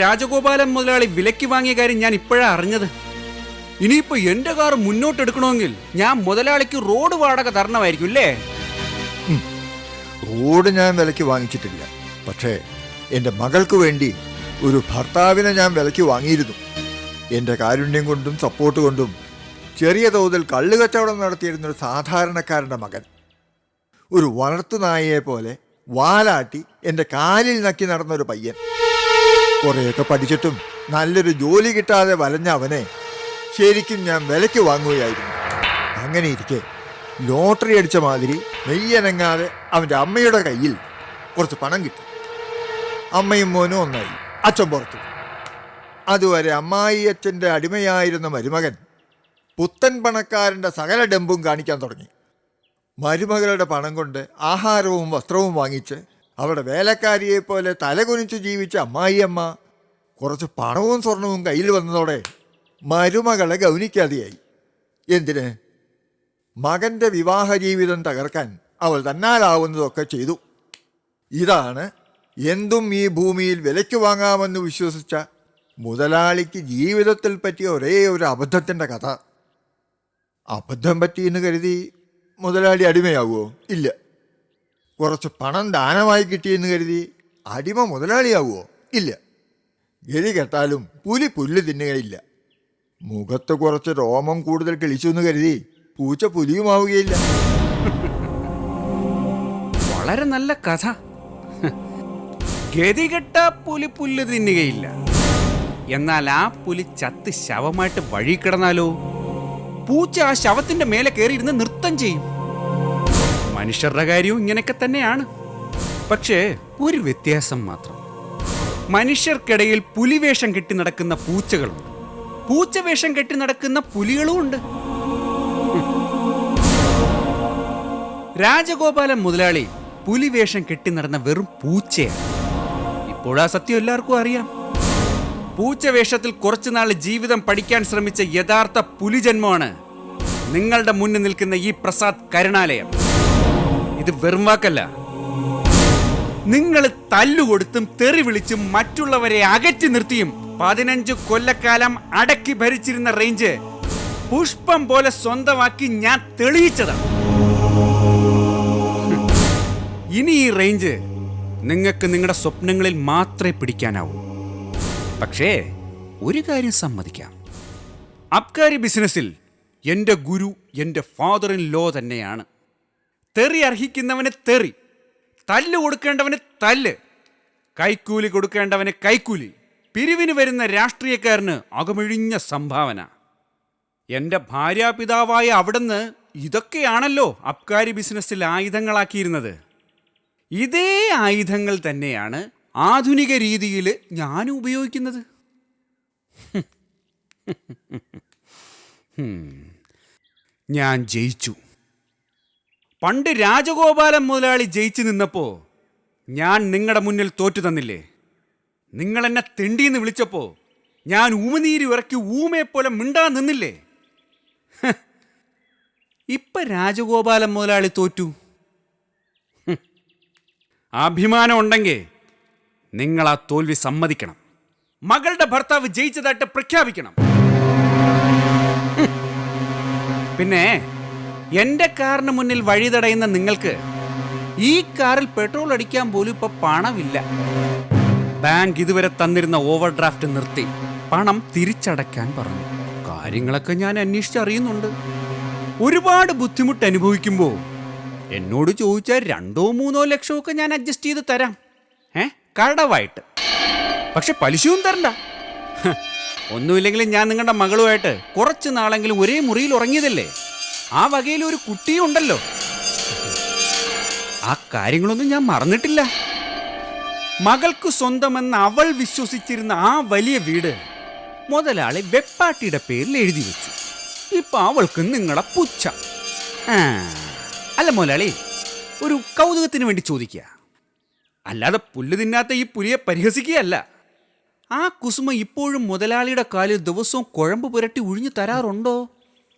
രാജഗോപാലൻ മുതലാളി വിലയ്ക്ക് വാങ്ങിയ കാര്യം ഞാൻ ഇപ്പോഴാ അറിഞ്ഞത്. ഇനിയിപ്പോ എന്റെ കാർ മുന്നോട്ടെടുക്കണമെങ്കിൽ ഞാൻ മുതലാളിക്ക് റോഡ് വാടക തരണമായിരിക്കും അല്ലേ? റോഡ് ഞാൻ വിലയ്ക്ക് വാങ്ങിച്ചിട്ടില്ല. പക്ഷേ എൻ്റെ മകൾക്ക് വേണ്ടി ഒരു ഭർത്താവിനെ ഞാൻ വിലയ്ക്ക് വാങ്ങിയിരുന്നു. എൻ്റെ കാരുണ്യം കൊണ്ടും സപ്പോർട്ട് കൊണ്ടും ചെറിയ തോതിൽ കള്ളുകച്ചവടം നടത്തിയിരുന്നൊരു സാധാരണക്കാരൻ്റെ മകൻ ഒരു വളർത്തുനായയെ പോലെ വാലാട്ടി എൻ്റെ കാലിൽ നക്കി നടന്നൊരു പയ്യൻ. കുറേയൊക്കെ പഠിച്ചിട്ടും നല്ലൊരു ജോലി കിട്ടാതെ വലഞ്ഞ അവനെ ശരിക്കും ഞാൻ വിലയ്ക്ക് വാങ്ങുകയായിരുന്നു. അങ്ങനെ ഇരിക്കെ ലോട്ടറി അടിച്ച മാതിരി നെയ്യനങ്ങാതെ അവൻ്റെ അമ്മയുടെ കയ്യിൽ കുറച്ച് പണം കിട്ടി. അമ്മയും മോനും ഒന്നായി, അച്ഛൻ പുറത്തു. അതുവരെ അമ്മായി അച്ഛൻ്റെ അടിമയായിരുന്ന മരുമകൻ പുത്തൻ പണക്കാരൻ്റെ സകല ഡെമ്പും കാണിക്കാൻ തുടങ്ങി. മരുമകളുടെ പണം കൊണ്ട് ആഹാരവും വസ്ത്രവും വാങ്ങിച്ച് അവിടെ വേലക്കാരിയെപ്പോലെ തലകുനിച്ച് ജീവിച്ച അമ്മായിയമ്മ കുറച്ച് പണവും സ്വർണവും കയ്യിൽ വന്നതോടെ മരുമകളെ ഗൗനിക്കാതെയായി. എന്തിന്? മകൻ്റെ വിവാഹ ജീവിതം തകർക്കാൻ അവൾ തന്നാലാവുന്നതൊക്കെ ചെയ്തു. ഇതാണ് എന്തും ഈ ഭൂമിയിൽ വിലയ്ക്ക് വാങ്ങാമെന്ന് വിശ്വസിച്ച മുതലാളിക്ക് ജീവിതത്തിൽ പറ്റിയ ഒരേ ഒരു അബദ്ധത്തിൻ്റെ കഥ. അബദ്ധം പറ്റിയെന്ന് കരുതി മുതലാളി അടിമയാവുമോ? ഇല്ല. കുറച്ച് പണം ദാനമായി കിട്ടിയെന്ന് കരുതി അടിമ മുതലാളിയാവുമോ? ഇല്ല. ഗതി കെട്ടാലും പുലി പുല്ല് തിന്നുകയില്ല. മുഖത്ത് കുറച്ച് രോമം കൂടുതൽ കിളിച്ചു എന്ന് കരുതി പൂച്ച പുലിയുമാവുകയില്ല. വളരെ നല്ല കഥ. ഗതികെട്ട പുലി പുല്ല് തിന്നുകയില്ല. എന്നാൽ ആ പുലി ചത്ത് ശവമായിട്ട് വഴി കിടന്നാലോ പൂച്ച ആ ശവത്തിന്റെ മേലെ കയറിയിരുന്ന് നൃത്തം ചെയ്യും. മനുഷ്യരുടെ കാര്യവും ഇങ്ങനെയൊക്കെ തന്നെയാണ്. പക്ഷേ ഒരു വ്യത്യാസം മാത്രം. മനുഷ്യർക്കിടയിൽ പുലിവേഷം കെട്ടി നടക്കുന്ന പൂച്ചകളുണ്ട്, പൂച്ചവേഷം കെട്ടി നടക്കുന്ന പുലികളും ഉണ്ട്. രാജഗോപാലൻ മുതലാളി പുലിവേഷം കെട്ടി നടന്ന വെറും പൂച്ചയാണ്. ഇപ്പോഴാ സത്യം എല്ലാവർക്കും അറിയാം. പൂച്ചവേഷത്തിൽ കുറച്ചുനാൾ ജീവിതം പഠിക്കാൻ ശ്രമിച്ച യഥാർത്ഥ പുലിജന്മമാണ് നിങ്ങളുടെ മുന്നിൽ നിൽക്കുന്ന ഈ പ്രസാദ് കരുണാലയം. ഇത് വെറും വാക്കല്ല. നിങ്ങൾ തല്ലുകൊടുത്തും തെറി വിളിച്ചും മറ്റുള്ളവരെ അകറ്റി നിർത്തിയും 15 കൊല്ലക്കാലം അടക്കി ഭരിച്ചിരുന്ന റേഞ്ച് പുഷ്പം പോലെ സ്വന്തമാക്കി ഞാൻ തെളിയിച്ചതാണ്. ഇനി ഈ റേഞ്ച് നിങ്ങൾക്ക് നിങ്ങളുടെ സ്വപ്നങ്ങളിൽ മാത്രമേ പിടിക്കാനാവൂ. പക്ഷേ ഒരു കാര്യം സമ്മതിക്കാം, അബ്കാരി ബിസിനസ്സിൽ എൻ്റെ ഗുരു എൻ്റെ ഫാദർ ഇൻ ലോ തന്നെയാണ്. തെറി അർഹിക്കുന്നവന് തെറി, തല്ല് കൊടുക്കേണ്ടവന് തല്ല്, കൈക്കൂലി കൊടുക്കേണ്ടവന് കൈക്കൂലി, പിരിവിന് വരുന്ന രാഷ്ട്രീയക്കാരന് അകമിഴിഞ്ഞ സംഭാവന. എൻ്റെ ഭാര്യാപിതാവായ അവിടുന്ന് ഇതൊക്കെയാണല്ലോ അബ്കാരി ബിസിനസ്സിൽ ആയുധങ്ങളാക്കിയിരുന്നത്. ഇതേ ആയുധങ്ങൾ തന്നെയാണ് ആധുനിക രീതിയിൽ ഞാനും ഉപയോഗിക്കുന്നത്. ഞാൻ ജയിച്ചു. പണ്ട് രാജഗോപാലൻ മുതലാളി ജയിച്ചു നിന്നപ്പോ ഞാൻ നിങ്ങളുടെ മുന്നിൽ തോറ്റു തന്നില്ലേ? നിങ്ങൾ എന്നെ തെണ്ടിന്ന് വിളിച്ചപ്പോ ഞാൻ ഊമനീര് ഇറക്കി ഊമയെപ്പോലെ മിണ്ടാ നിന്നില്ലേ? ഇപ്പൊ രാജഗോപാലൻ മുതലാളി തോറ്റു. അഭിമാനം ഉണ്ടെങ്കിൽ നിങ്ങൾ ആ തോൽവി സമ്മതിക്കണം. മകളുടെ ഭർത്താവ് ജയിച്ചതായിട്ട് പ്രഖ്യാപിക്കണം. പിന്നെ എന്റെ കാറിന് മുന്നിൽ വഴി തടയുന്ന നിങ്ങൾക്ക് ഈ കാറിൽ പെട്രോൾ അടിക്കാൻ പോലും ഇപ്പൊ പണമില്ല. ബാങ്ക് ഇതുവരെ തന്നിരുന്ന ഓവർ ഡ്രാഫ്റ്റ് നിർത്തി പണം തിരിച്ചടയ്ക്കാൻ പറഞ്ഞു. കാര്യങ്ങളൊക്കെ ഞാൻ അന്വേഷിച്ചറിയുന്നുണ്ട്. ഒരുപാട് ബുദ്ധിമുട്ട് അനുഭവിക്കുമ്പോൾ എന്നോട് ചോദിച്ചാൽ 2-3 ലക്ഷമൊക്കെ ഞാൻ അഡ്ജസ്റ്റ് ചെയ്ത് തരാം, കടവായിട്ട്. പക്ഷെ പലിശയും തരണ്ട. ഒന്നുമില്ലെങ്കിലും ഞാൻ നിങ്ങളുടെ മകളുമായിട്ട് കുറച്ച് നാളെങ്കിലും ഒരേ മുറിയിൽ ഉറങ്ങിയതല്ലേ? ആ വകയിൽ ഒരു കുട്ടിയും ഉണ്ടല്ലോ. ആ കാര്യങ്ങളൊന്നും ഞാൻ മറന്നിട്ടില്ല. മകൾക്ക് സ്വന്തമെന്ന് അവൾ വിശ്വസിച്ചിരുന്ന ആ വലിയ വീട് മുതലാളി വെപ്പാട്ടിയുടെ പേരിൽ എഴുതി വെച്ചു. ഇപ്പൊ അവൾക്ക് നിങ്ങളെ പുച്ഛ. അല്ല മുതലാളി, ഒരു കൗതുകത്തിന് വേണ്ടി ചോദിക്കുക, അല്ലാതെ പുല്ല് തിന്നാത്ത ഈ പുലിയെ പരിഹസിക്കുകയല്ല. ആ കുസുമ ഇപ്പോഴും മുതലാളിയുടെ കാലിൽ ദിവസവും കുഴമ്പ് പുരട്ടി ഉഴിഞ്ഞു തരാറുണ്ടോ?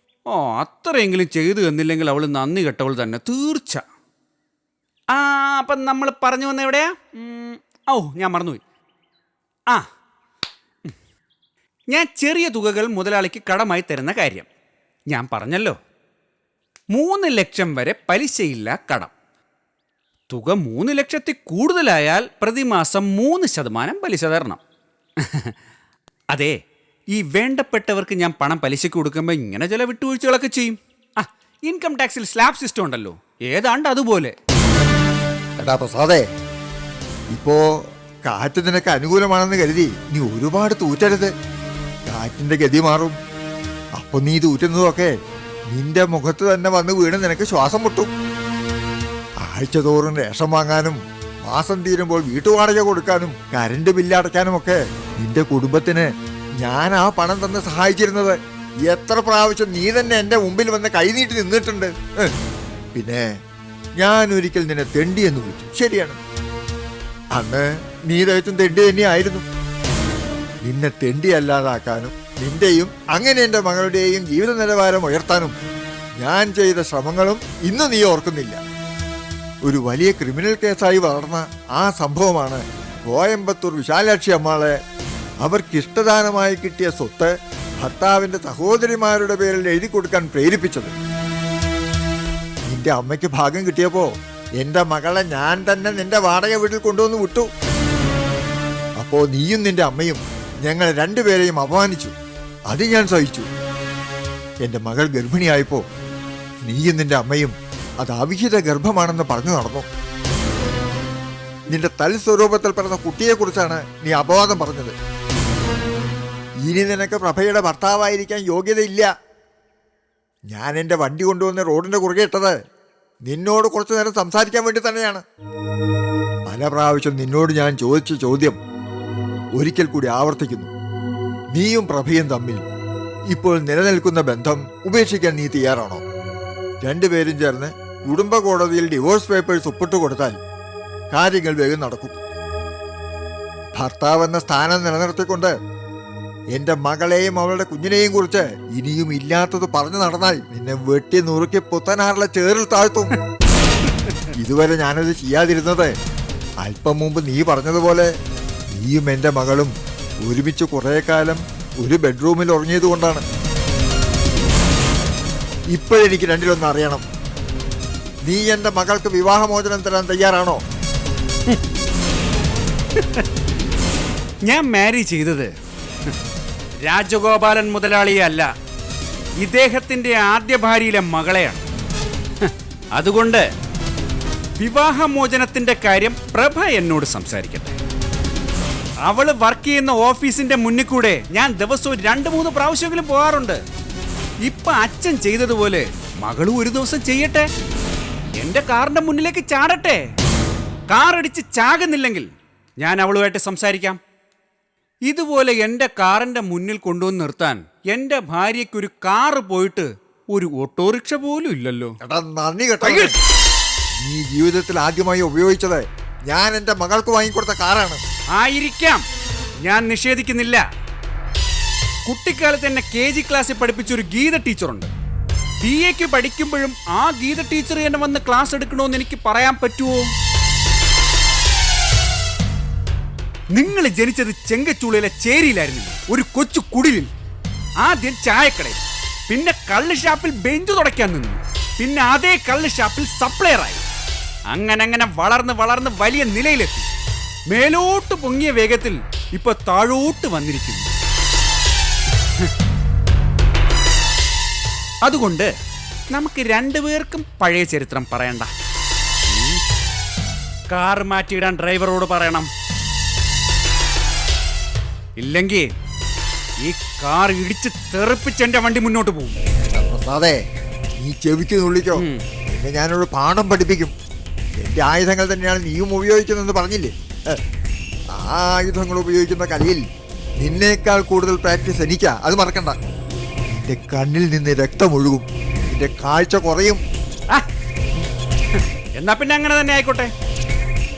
അത്രയെങ്കിലും ചെയ്തു തന്നില്ലെങ്കിൽ അവൾ നന്ദി കെട്ടവൾ തന്നെ, തീർച്ച. അപ്പം നമ്മൾ പറഞ്ഞു വന്ന എവിടെയാ? ഞാൻ മറന്നുപോയി. ഞാൻ ചെറിയ തുകകൾ മുതലാളിക്ക് കടമായി തരുന്ന കാര്യം ഞാൻ പറഞ്ഞല്ലോ. 3 ലക്ഷം വരെ പലിശയില്ല കടം. തുക 3 ലക്ഷത്തിൽ കൂടുതലായാൽ പ്രതിമാസം 3% പലിശ തരണം. അതെ, ഈ വേണ്ടപ്പെട്ടവർക്ക് ഞാൻ പണം പലിശയ്ക്ക് കൊടുക്കുമ്പോൾ ഇങ്ങനെ ചില വിട്ടുവീഴ്ചകളൊക്കെ ചെയ്യും. ഇൻകം ടാക്സിൽ സ്ലാബ് സിസ്റ്റം ഉണ്ടല്ലോ, ഏതാണ്ട് അതുപോലെ. എടാ പ്രസാദേ, ഇപ്പോ കാറ്റ് നിനക്ക് അനുകൂലമാണെന്ന് കരുതി നീ ഒരുപാട് തൂറ്റരുത്. കാറ്റിന്റെ ഗതി മാറും. അപ്പൊ നീ തൂറ്റുന്നതൊക്കെ നിന്റെ മുഖത്ത് തന്നെ വന്ന് വീണ് നിനക്ക് ശ്വാസം മുട്ടും. ആഴ്ച തോറും റേഷൻ വാങ്ങാനും മാസം തീരുമ്പോൾ വീട്ടുവാടക കൊടുക്കാനും കരണ്ട് ബില്ല് അടയ്ക്കാനും ഒക്കെ നിന്റെ കുടുംബത്തിന് ഞാൻ ആ പണം തന്ന് സഹായിച്ചിരുന്നത്. എത്ര പ്രാവശ്യം നീ തന്നെ എന്റെ മുമ്പിൽ വന്ന് കൈനീട്ടി നിന്നിട്ടുണ്ട്. പിന്നെ ഞാൻ ഒരിക്കൽ നിന്നെ തെണ്ടി എന്ന് വിളിച്ചു, ശരിയാണ്. അന്ന് നീ തയ്ച്ചും തെണ്ടി തന്നെയായിരുന്നു. നിന്നെ തെണ്ടി അല്ലാതാക്കാനും നിന്റെയും അങ്ങനെ എന്റെ മകളുടെയും ജീവിത നിലവാരം ഉയർത്താനും ഞാൻ ചെയ്ത ശ്രമങ്ങളും ഇന്ന് നീ ഓർക്കുന്നില്ല. ഒരു വലിയ ക്രിമിനൽ കേസായി വളർന്ന ആ സംഭവമാണ് കോയമ്പത്തൂർ വിശാലാക്ഷി അമ്മാളെ അവർക്കിഷ്ടദാനമായി കിട്ടിയ സ്വത്ത് ഭർത്താവിന്റെ സഹോദരിമാരുടെ പേരിൽ എഴുതി കൊടുക്കാൻ പ്രേരിപ്പിച്ചത്. നിന്റെ അമ്മയ്ക്ക് ഭാഗ്യം കിട്ടിയപ്പോ എന്റെ മകളെ ഞാൻ തന്നെ നിന്റെ വാടക വീട്ടിൽ കൊണ്ടുവന്ന് വിട്ടു. അപ്പോ നീയും നിന്റെ അമ്മയും ഞങ്ങൾ രണ്ടുപേരെയും അപമാനിച്ചു. അത് ഞാൻ സഹിച്ചു. എന്റെ മകൾ ഗർഭിണിയായപ്പോ നീയും നിന്റെ അമ്മയും അത് അവിഹിത ഗർഭമാണെന്ന് പറഞ്ഞു നടന്നു. നിന്റെ തൽസ്വരൂപത്തിൽ പിറന്ന കുട്ടിയെക്കുറിച്ചാണ് നീ അപവാദം പറഞ്ഞത്. ഇനി നിനക്ക് പ്രഭയുടെ ഭർത്താവായിരിക്കാൻ യോഗ്യതയില്ല. ഞാൻ എൻ്റെ വണ്ടി കൊണ്ടുവന്ന് റോഡിന്റെ കുറുകെ ഇട്ടത് നിന്നോട് കുറച്ചു നേരം സംസാരിക്കാൻ വേണ്ടി തന്നെയാണ്. പല പ്രാവശ്യം നിന്നോട് ഞാൻ ചോദിച്ച ചോദ്യം ഒരിക്കൽ കൂടി ആവർത്തിക്കുന്നു. നീയും പ്രഭയും തമ്മിൽ ഇപ്പോൾ നിലനിൽക്കുന്ന ബന്ധം ഉപേക്ഷിക്കാൻ നീ തയ്യാറാണോ? രണ്ടുപേരും ചേർന്ന് കുടുംബ കോടതിയിൽ ഡിവോഴ്സ് പേപ്പേഴ്സ് ഒപ്പിട്ട് കൊടുത്താൽ കാര്യങ്ങൾ വേഗം നടക്കും. ഭർത്താവ് എന്ന സ്ഥാനം നിലനിർത്തിക്കൊണ്ട് എന്റെ മകളെയും അവളുടെ കുഞ്ഞിനെയും കുറിച്ച് ഇനിയും ഇല്ലാത്തത് പറഞ്ഞു നടന്നാൽ നിന്നെ വെട്ടി നുറുക്കി പുത്തനാറുള്ള ചേറിൽ താഴ്ത്തും. ഇതുവരെ ഞാനത് ചെയ്യാതിരുന്നത് അല്പം മുമ്പ് നീ പറഞ്ഞതുപോലെ നീയും എന്റെ മകളും ഒരുമിച്ച് കുറെ കാലം ഒരു ബെഡ്റൂമിൽ ഉറങ്ങിയത് കൊണ്ടാണ്. ഇപ്പോഴെനിക്ക് രണ്ടിലൊന്ന് അറിയണം. നീ എന്റെ മകൾക്ക് വിവാഹമോചനം തരാൻ തയ്യാറാണോ? ഞാൻ മാരി ചെയ്തത് രാജഗോപാലൻ മുതലാളിയെ അല്ല, ഇദ്ദേഹത്തിന്റെ ആദ്യ ഭാര്യയിലെ മകളെയാണ്. അതുകൊണ്ട് വിവാഹമോചനത്തിന്റെ കാര്യം പ്രഭ എന്നോട് സംസാരിക്കട്ടെ. അവള് വർക്ക് ചെയ്യുന്ന ഓഫീസിന്റെ മുന്നിൽ കൂടെ ഞാൻ ദിവസവും 2-3 പ്രാവശ്യമെങ്കിലും പോകാറുണ്ട്. ഇപ്പൊ അച്ഛൻ ചെയ്തതുപോലെ മകളും ഒരു ദിവസം ചെയ്യട്ടെ. എന്റെ കാറിന്റെ മുന്നിലേക്ക് ചാടട്ടെ. കാറടിച്ച് ചാകുന്നില്ലെങ്കിൽ ഞാൻ അവളുമായിട്ട് സംസാരിക്കാം. ഇതുപോലെ എന്റെ കാറിന്റെ മുന്നിൽ കൊണ്ടുവന്ന് നിർത്താൻ എന്റെ ഭാര്യയ്ക്കൊരു കാറ് പോയിട്ട് ഒരു ഓട്ടോറിക്ഷ പോലും ഇല്ലല്ലോ. നന്ദി കേട്ടോ. നീ ജീവിതത്തിൽ ആദ്യമായി ഉപയോഗിച്ചത് ഞാൻ എന്റെ മകൾക്ക് വാങ്ങിക്കൊടുത്ത കാറാണ്. ആയിരിക്കാം, ഞാൻ നിഷേധിക്കുന്നില്ല. കുട്ടിക്കാലത്ത് എന്നെ KG ക്ലാസ്സിൽ പഠിപ്പിച്ചൊരു ഗീത ടീച്ചറുണ്ട്. BA പഠിക്കുമ്പോഴും ആ ഗീത ടീച്ചർ എന്നെ വന്ന് ക്ലാസ് എടുക്കണമെന്ന് എനിക്ക് പറയാൻ പറ്റുമോ? നിങ്ങൾ ജനിച്ചത് ചെങ്കച്ചൂളയിലെ ചേരിയിലായിരുന്നില്ല, ഒരു കൊച്ചു കുടിലിൽ. ആദ്യം ചായക്കടയിൽ, പിന്നെ കള്ള് ഷാപ്പിൽ ബെഞ്ച് തുടയ്ക്കാൻ നിന്നു, പിന്നെ അതേ കള്ള് ഷാപ്പിൽ സപ്ലയറായി. അങ്ങനെ വളർന്ന് വളർന്ന് വലിയ നിലയിലെത്തി. മേലോട്ട് പൊങ്ങിയ വേഗത്തിൽ ഇപ്പൊ താഴോട്ട് വന്നിരിക്കുന്നു. അതുകൊണ്ട് നമുക്ക് രണ്ടുപേർക്കും പഴയ ചരിത്രം പറയണ്ട. കാർ മാറ്റിയിടാൻ ഡ്രൈവറോട് പറയണം. ഇല്ലെങ്കിൽ ഈ കാർ ഇടിച്ച് തെറിപ്പിച്ച് എന്റെ വണ്ടി മുന്നോട്ട് പോകും. അതെ, നീ ചെവിക്ക് നുള്ളിക്കോ. പിന്നെ ഞാനൊരു പാഠം പഠിപ്പിക്കും. എന്റെ ആയുധങ്ങൾ തന്നെയാണ് നീയും ഉപയോഗിക്കുന്നതെന്ന് പറഞ്ഞില്ലേ? ആ ആയുധങ്ങൾ ഉപയോഗിക്കുന്ന കലയിൽ നിന്നേക്കാൾ കൂടുതൽ പ്രാക്ടീസ് എനിക്കാ, അത് മറക്കണ്ട. നിന്റെ കണ്ണിൽ നിന്ന് രക്തമൊഴുകും, നിന്റെ കാഴ്ച കുറയും. എന്നാ പിന്നെ അങ്ങനെ തന്നെ ആയിക്കോട്ടെ.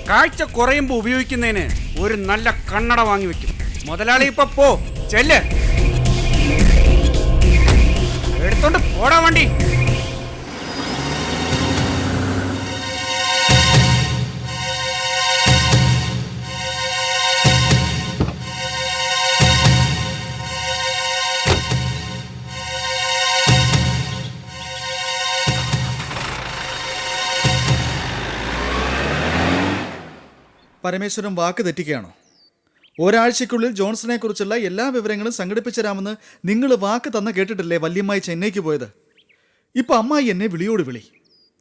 കാഴ്ച കുറയുമ്പോ ഉപയോഗിക്കുന്നതിന് ഒരു നല്ല കണ്ണട വാങ്ങി വെക്കും. മുതലാളി ഇപ്പൊ പോ, ചെല്ല്, എടുത്തോണ്ട് പോടാ വണ്ടി. പരമേശ്വരൻ വാക്ക് തെറ്റിക്കുകയാണോ? ഒരാഴ്ചയ്ക്കുള്ളിൽ ജോൺസനെ കുറിച്ചുള്ള എല്ലാ വിവരങ്ങളും സംഘടിപ്പിച്ചു തരാമെന്ന് നിങ്ങൾ വാക്ക് തന്ന കേട്ടിട്ടില്ലേ വല്യമ്മായി ചെന്നൈക്ക് പോയത്? ഇപ്പൊ അമ്മായി എന്നെ വിളിയോട് വിളി.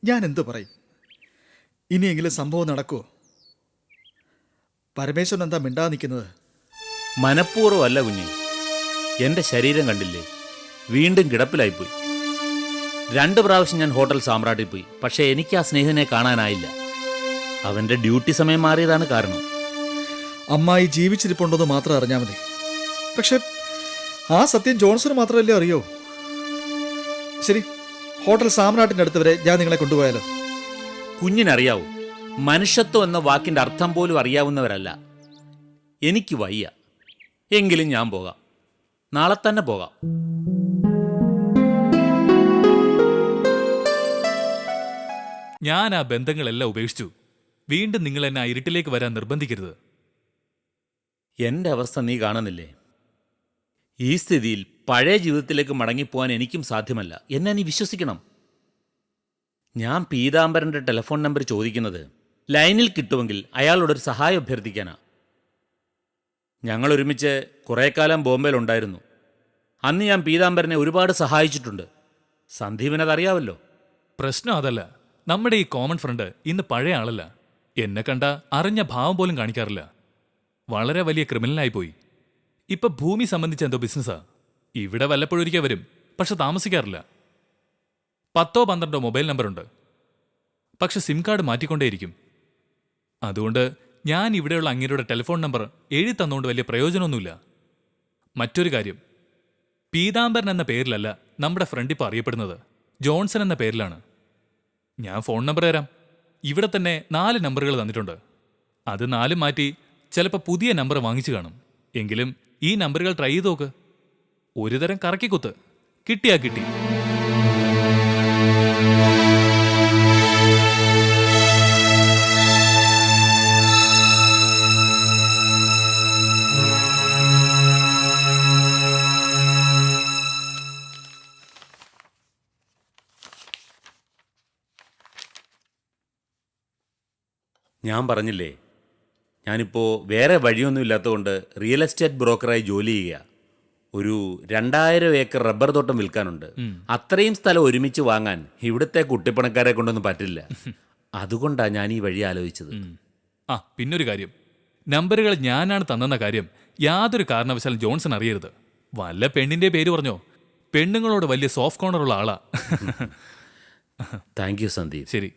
ഞാൻ എന്ത് പറയും? ഇനിയെങ്കിലും സംഭവം നടക്കുമോ? പരമേശ്വരൻ എന്താ മിണ്ടാ നിൽക്കുന്നത്? മനഃപൂർവ്വമല്ല കുഞ്ഞ്, എൻ്റെ ശരീരം കണ്ടില്ലേ, വീണ്ടും കിടപ്പിലായിപ്പോയി. 2 പ്രാവശ്യം ഞാൻ ഹോട്ടൽ സാമ്രാട്ടിൽ പോയി, പക്ഷേ എനിക്ക് ആ സ്നേഹിതനെ കാണാനായില്ല. അവൻ്റെ ഡ്യൂട്ടി സമയം മാറിയതാണ് കാരണം. അമ്മായി ജീവിച്ചിരിപ്പുണ്ടെന്ന് മാത്രം അറിഞ്ഞാൽ മതി. പക്ഷെ ആ സത്യം ജോൺസന് മാത്രമല്ലേ അറിയോ? ശരി, ഹോട്ടൽ സാമ്രാട്ടിൻ്റെ അടുത്ത് വരെ ഞാൻ നിങ്ങളെ കൊണ്ടുപോയാലോ? കുഞ്ഞിനറിയാവൂ, മനുഷ്യത്വം എന്ന വാക്കിൻ്റെ അർത്ഥം പോലും അറിയാവുന്നവരല്ല. എനിക്ക് വയ്യ, എങ്കിലും ഞാൻ പോകാം. നാളെ തന്നെ പോകാം. ഞാൻ ആ ബന്ധങ്ങളെല്ലാം ഉപേക്ഷിച്ചു. വീണ്ടും നിങ്ങൾ എന്നെ ആ ഇരുട്ടിലേക്ക് വരാൻ നിർബന്ധിക്കരുത്. എൻ്റെ അവസ്ഥ നീ കാണുന്നില്ലേ? ഈ സ്ഥിതിയിൽ പഴയ ജീവിതത്തിലേക്ക് മടങ്ങിപ്പോവാൻ എനിക്കും സാധ്യമല്ല. എന്നെ നീ വിശ്വസിക്കണം. ഞാൻ പീതാംബരൻ്റെ ടെലിഫോൺ നമ്പർ ചോദിക്കുന്നത് ലൈനിൽ കിട്ടുമെങ്കിൽ അയാളോടൊരു സഹായം അഭ്യർത്ഥിക്കാനാ. ഞങ്ങൾ ഒരുമിച്ച് കുറേ കാലം ബോംബെയിലുണ്ടായിരുന്നു. അന്ന് ഞാൻ പീതാംബരനെ ഒരുപാട് സഹായിച്ചിട്ടുണ്ട്. സന്ദീപിനതറിയാവല്ലോ. പ്രശ്നം അതല്ല. നമ്മുടെ ഈ കോമൺ ഫ്രണ്ട് ഇന്ന് പഴയ ആളല്ല. എന്നെ കണ്ട അറിഞ്ഞ ഭാവം പോലും കാണിക്കാറില്ല. വളരെ വലിയ ക്രിമിനലായിപ്പോയി. ഇപ്പൊ ഭൂമി സംബന്ധിച്ച് എന്തോ ബിസിനസ്സാ. ഇവിടെ വല്ലപ്പോഴൊരിക്കൽ വരും, പക്ഷെ താമസിക്കാറില്ല. 10-12 മൊബൈൽ നമ്പറുണ്ട്, പക്ഷെ സിം കാർഡ് മാറ്റിക്കൊണ്ടേയിരിക്കും. അതുകൊണ്ട് ഞാൻ ഇവിടെയുള്ള അങ്ങേരുടെ ടെലിഫോൺ നമ്പർ എഴുതി തന്നുകൊണ്ട് വലിയ പ്രയോജനമൊന്നുമില്ല. മറ്റൊരു കാര്യം, പീതാംബരൻ എന്ന പേരിലല്ല നമ്മുടെ ഫ്രണ്ട് ഇപ്പോൾ അറിയപ്പെടുന്നത്. ജോൺസൺ എന്ന പേരിലാണ്. ഞാൻ ഫോൺ നമ്പർ തരാം. ഇവിടെ തന്നെ 4 നമ്പറുകൾ തന്നിട്ടുണ്ട്. അത് 4 മാറ്റി ചിലപ്പോൾ പുതിയ നമ്പർ വാങ്ങിച്ചു കാണും. എങ്കിലും ഈ നമ്പറുകൾ ട്രൈ ചെയ്ത് നോക്ക്. ഒരുതരം കറക്കിക്കുത്ത്. കിട്ടിയാ കിട്ടി. ഞാൻ പറഞ്ഞില്ലേ, ഞാനിപ്പോൾ വേറെ വഴിയൊന്നും ഇല്ലാത്തതുകൊണ്ട് റിയൽ എസ്റ്റേറ്റ് ബ്രോക്കറായി ജോലി ചെയ്യുക. ഒരു 2000 ഏക്കർ റബ്ബർ തോട്ടം വിൽക്കാനുണ്ട്. അത്രയും സ്ഥലം ഒരുമിച്ച് വാങ്ങാൻ ഇവിടുത്തെ കുട്ടിപ്പണക്കാരെ കൊണ്ടൊന്നും പറ്റില്ല. അതുകൊണ്ടാണ് ഞാൻ ഈ വഴി ആലോചിച്ചത്. പിന്നൊരു കാര്യം, നമ്പറുകൾ ഞാനാണ് തന്നെന്ന കാര്യം യാതൊരു കാരണവശാലും ജോൺസൺ അറിയരുത്. വല്ല പെണ്ണിന്റെ പേര് പറഞ്ഞോ? പെണ്ണുങ്ങളോട് വലിയ സോഫ്റ്റ് കോർണറുള്ള ആളാ. Thank you Sandeep. ശരി.